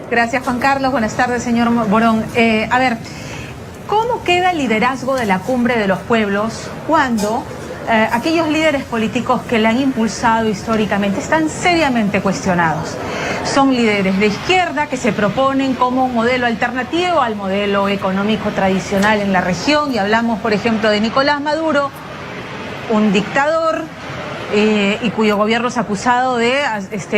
Gracias, Juan Carlos. Buenas tardes, señor Morón. A ver, ¿cómo queda el liderazgo de la Cumbre de los Pueblos cuando aquellos líderes políticos que la han impulsado históricamente están seriamente cuestionados? Son líderes de izquierda que se proponen como un modelo alternativo al modelo económico tradicional en la región, y hablamos, por ejemplo, de Nicolás Maduro, un dictador y cuyo gobierno es acusado de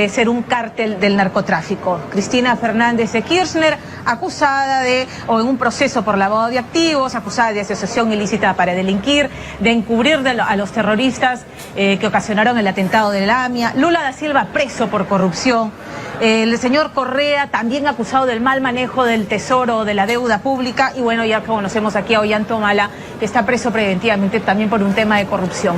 ser un cártel del narcotráfico. Cristina Fernández de Kirchner, acusada o en un proceso por lavado de activos, acusada de asociación ilícita para delinquir, de encubrir a los terroristas que ocasionaron el atentado de la AMIA. Lula da Silva preso por corrupción. El señor Correa también acusado del mal manejo del tesoro, de la deuda pública. Y bueno, ya conocemos aquí a Ollanta Humala, que está preso preventivamente también por un tema de corrupción.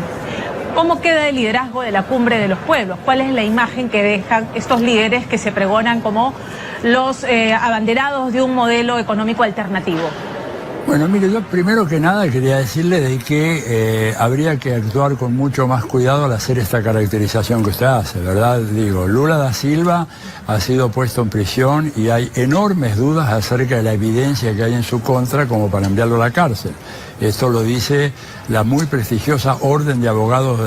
¿Cómo queda el liderazgo de la Cumbre de los Pueblos? ¿Cuál es la imagen que dejan estos líderes que se pregonan como los abanderados de un modelo económico alternativo? Bueno, mire, yo primero que nada quería decirle de que habría que actuar con mucho más cuidado al hacer esta caracterización que usted hace, ¿verdad? Digo, Lula da Silva ha sido puesto en prisión y hay enormes dudas acerca de la evidencia que hay en su contra como para enviarlo a la cárcel. Esto lo dice la muy prestigiosa Orden de Abogados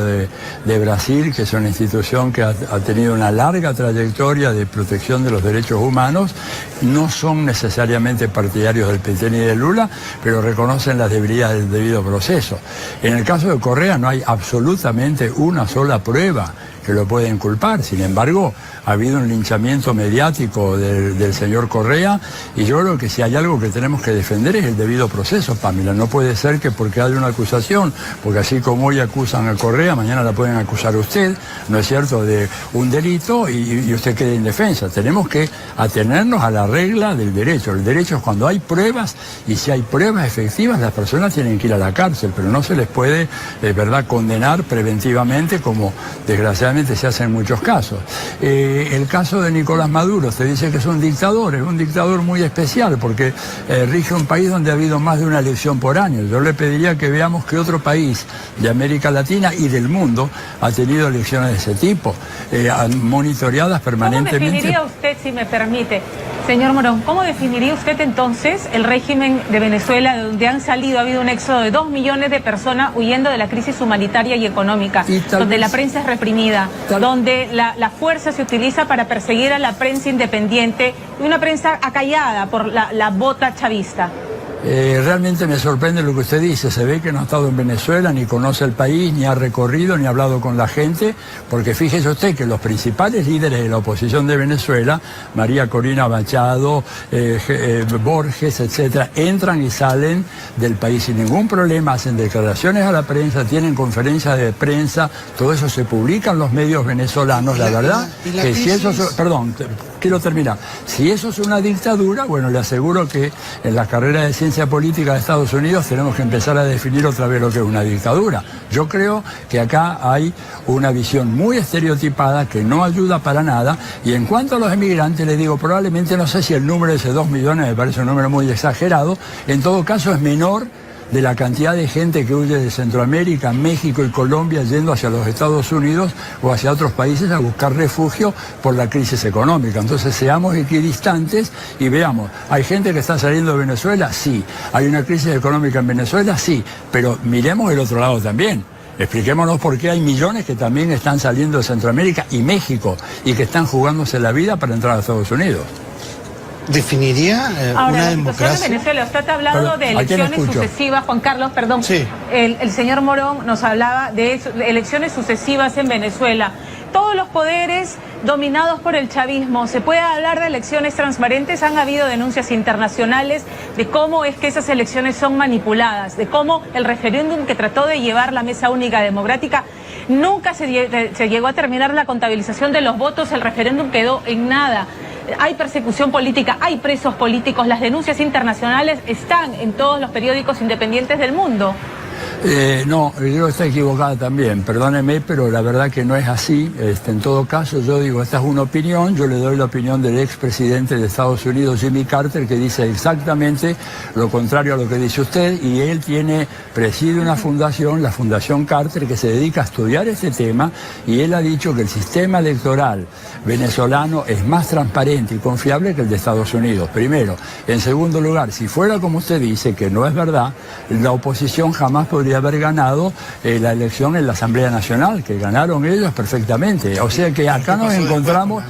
de Brasil, que es una institución que ha tenido una larga trayectoria de protección de los derechos humanos. No son necesariamente partidarios del PT ni de Lula, pero reconocen las debilidades del debido proceso. En el caso de Correa no hay absolutamente una sola prueba que lo puede inculpar. Sin embargo, ha habido un linchamiento mediático del señor Correa, y yo creo que si hay algo que tenemos que defender es el debido proceso, Pamela. No puede ser que porque hay una acusación, porque así como hoy acusan a Correa, mañana la pueden acusar a usted, ¿no es cierto?, de un delito y usted quede indefensa. Tenemos que atenernos a la regla del derecho. El derecho es cuando hay pruebas, y si hay pruebas efectivas, las personas tienen que ir a la cárcel, pero no se les puede, ¿verdad?, condenar preventivamente como desgraciadamente se hace en muchos casos. El caso de Nicolás Maduro, se dice que es un dictador muy especial, porque rige un país donde ha habido más de una elección por año. Yo le pediría que veamos que otro país de América Latina y del mundo ha tenido elecciones de ese tipo, monitoreadas permanentemente. ¿Cómo definiría usted, si me permite, señor Morón, cómo definiría usted entonces el régimen de Venezuela, de donde ha habido un éxodo de 2 millones de personas huyendo de la crisis humanitaria y económica, donde la prensa es reprimida, donde la fuerza se utiliza para perseguir a la prensa independiente y una prensa acallada por la bota chavista? Realmente me sorprende lo que usted dice. Se ve que no ha estado en Venezuela, ni conoce el país, ni ha recorrido, ni ha hablado con la gente, porque fíjese usted que los principales líderes de la oposición de Venezuela, María Corina Machado, Borges, etcétera, entran y salen del país sin ningún problema, hacen declaraciones a la prensa, tienen conferencias de prensa, todo eso se publica en los medios venezolanos. La verdad que si eso, perdón, quiero terminar, si eso es una dictadura, bueno, le aseguro que en la carrera de ciencia política de Estados Unidos tenemos que empezar a definir otra vez lo que es una dictadura. Yo creo que acá hay una visión muy estereotipada que no ayuda para nada. Y en cuanto a los emigrantes, les digo, probablemente, no sé si el número de ese 2 millones me parece un número muy exagerado, en todo caso es menor de la cantidad de gente que huye de Centroamérica, México y Colombia yendo hacia los Estados Unidos o hacia otros países a buscar refugio por la crisis económica. Entonces seamos equidistantes y veamos, ¿hay gente que está saliendo de Venezuela? Sí. ¿Hay una crisis económica en Venezuela? Sí. Pero miremos el otro lado también. Expliquémonos por qué hay millones que también están saliendo de Centroamérica y México y que están jugándose la vida para entrar a Estados Unidos. ¿Definiría una democracia? En Venezuela, usted ha hablado de elecciones sucesivas, Juan Carlos, perdón. Sí. El señor Morón nos hablaba de elecciones sucesivas en Venezuela. Todos los poderes dominados por el chavismo. ¿Se puede hablar de elecciones transparentes? Han habido denuncias internacionales de cómo es que esas elecciones son manipuladas, de cómo el referéndum que trató de llevar la Mesa Única Democrática nunca se llegó a terminar la contabilización de los votos, el referéndum quedó en nada. Hay persecución política, hay presos políticos, las denuncias internacionales están en todos los periódicos independientes del mundo. No, yo creo que está equivocada también, perdóneme, pero la verdad que no es así. En todo caso, yo digo, esta es una opinión, yo le doy la opinión del expresidente de Estados Unidos, Jimmy Carter, que dice exactamente lo contrario a lo que dice usted, y él preside una fundación, la Fundación Carter, que se dedica a estudiar este tema, y él ha dicho que el sistema electoral venezolano es más transparente y confiable que el de Estados Unidos, primero. En segundo lugar, si fuera como usted dice, que no es verdad, la oposición jamás podría haber ganado la elección en la Asamblea Nacional, que ganaron ellos perfectamente. O sea que acá nos encontramos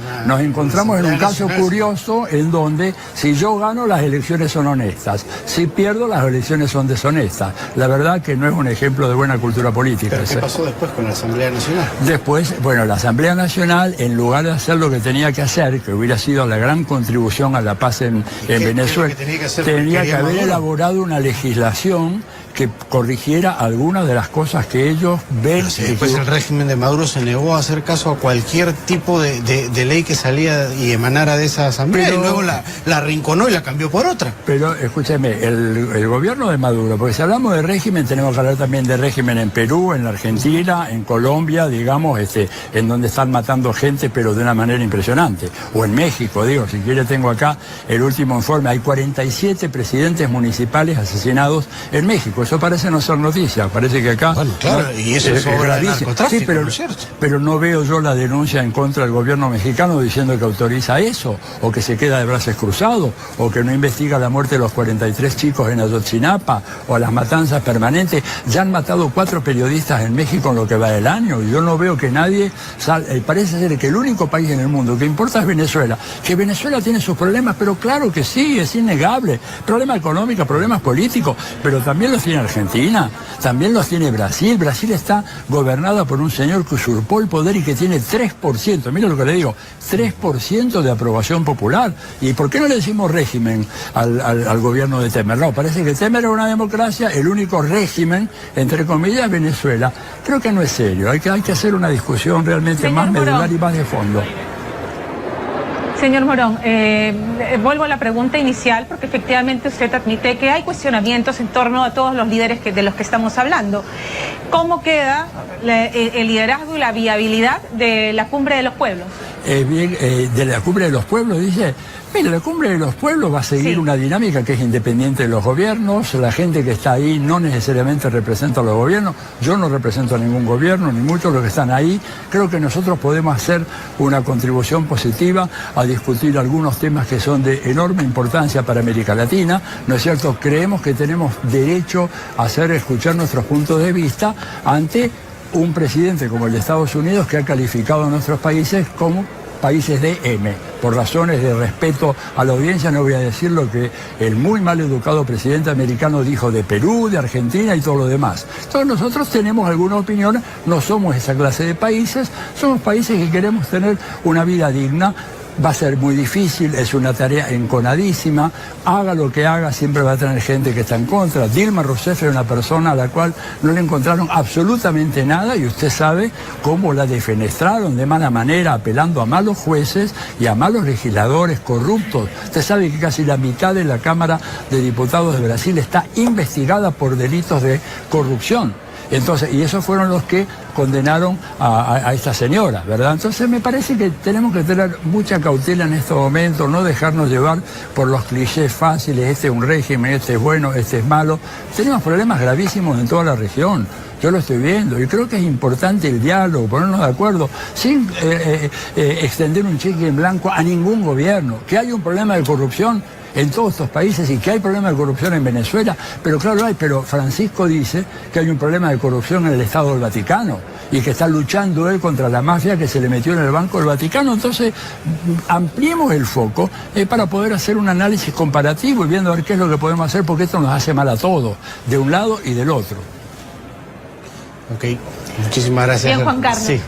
en un caso curioso en donde si yo gano, las elecciones son honestas, si pierdo, las elecciones son deshonestas. La verdad que no es un ejemplo de buena cultura política. ¿Pero qué pasó después con la Asamblea Nacional? Después, bueno, la Asamblea Nacional, en lugar de hacer lo que tenía que hacer, que hubiera sido la gran contribución a la paz en Venezuela, tenía que haber elaborado una legislación que corrigiera algunas de las cosas que ellos ven. Si después el régimen de Maduro se negó a hacer caso a cualquier tipo de ley que salía y emanara de esa asamblea, y luego la arrinconó y la cambió por otra. Pero escúcheme, el gobierno de Maduro, porque si hablamos de régimen, tenemos que hablar también de régimen en Perú, en la Argentina, en Colombia, digamos, en donde están matando gente, pero de una manera impresionante. O en México, digo, si quiere tengo acá el último informe, hay 47 presidentes municipales asesinados en México. Eso parece no ser noticia, parece que acá... Bueno, claro, y eso es obra de narcotráfico, sí, pero, ¿no es cierto? Pero no veo yo la denuncia en contra del gobierno mexicano diciendo que autoriza eso, o que se queda de brazos cruzados, o que no investiga la muerte de los 43 chicos en Ayotzinapa, o las matanzas permanentes. Ya han matado 4 periodistas en México en lo que va del año, y yo no veo que nadie... parece ser que el único país en el mundo que importa es Venezuela, que Venezuela tiene sus problemas, pero claro que sí, es innegable. Problemas económicos, problemas políticos, pero también los tiene Argentina, también los tiene Brasil. Brasil está gobernada por un señor que usurpó el poder y que tiene 3%, mira lo que le digo, 3% de aprobación popular. ¿Y por qué no le decimos régimen al gobierno de Temer? No, parece que Temer es una democracia, el único régimen, entre comillas, Venezuela. Creo que no es serio, hay que hacer una discusión realmente más medular y más de fondo. Señor Morón, vuelvo a la pregunta inicial, porque efectivamente usted admite que hay cuestionamientos en torno a todos los líderes de los que estamos hablando. ¿Cómo queda el liderazgo y la viabilidad de la Cumbre de los Pueblos? De la Cumbre de los Pueblos, dice... Mira, la Cumbre de los Pueblos va a seguir una dinámica que es independiente de los gobiernos. La gente que está ahí no necesariamente representa a los gobiernos. Yo no represento a ningún gobierno, ni muchos los que están ahí. Creo que nosotros podemos hacer una contribución positiva a discutir algunos temas que son de enorme importancia para América Latina. ¿No es cierto? Creemos que tenemos derecho a hacer escuchar nuestros puntos de vista ante un presidente como el de Estados Unidos, que ha calificado a nuestros países como países de M. Por razones de respeto a la audiencia no voy a decir lo que el muy mal educado presidente americano dijo de Perú, de Argentina y todo lo demás. Entonces nosotros tenemos alguna opinión, no somos esa clase de países, somos países que queremos tener una vida digna. Va a ser muy difícil, es una tarea enconadísima, haga lo que haga, siempre va a tener gente que está en contra. Dilma Rousseff es una persona a la cual no le encontraron absolutamente nada, y usted sabe cómo la defenestraron de mala manera, apelando a malos jueces y a malos legisladores corruptos. Usted sabe que casi la mitad de la Cámara de Diputados de Brasil está investigada por delitos de corrupción. Entonces, y esos fueron los que condenaron a esta señora, ¿verdad? Entonces me parece que tenemos que tener mucha cautela en estos momentos, no dejarnos llevar por los clichés fáciles, este es un régimen, este es bueno, este es malo. Tenemos problemas gravísimos en toda la región. Yo lo estoy viendo y creo que es importante el diálogo, ponernos de acuerdo, sin extender un cheque en blanco a ningún gobierno. Que hay un problema de corrupción en todos estos países y que hay problema de corrupción en Venezuela, pero claro hay, pero Francisco dice que hay un problema de corrupción en el Estado del Vaticano y que está luchando él contra la mafia que se le metió en el Banco del Vaticano. Entonces ampliemos el foco para poder hacer un análisis comparativo y viendo a ver qué es lo que podemos hacer, porque esto nos hace mal a todos, de un lado y del otro. Ok, muchísimas gracias. Bien, Juan Carlos. Sí.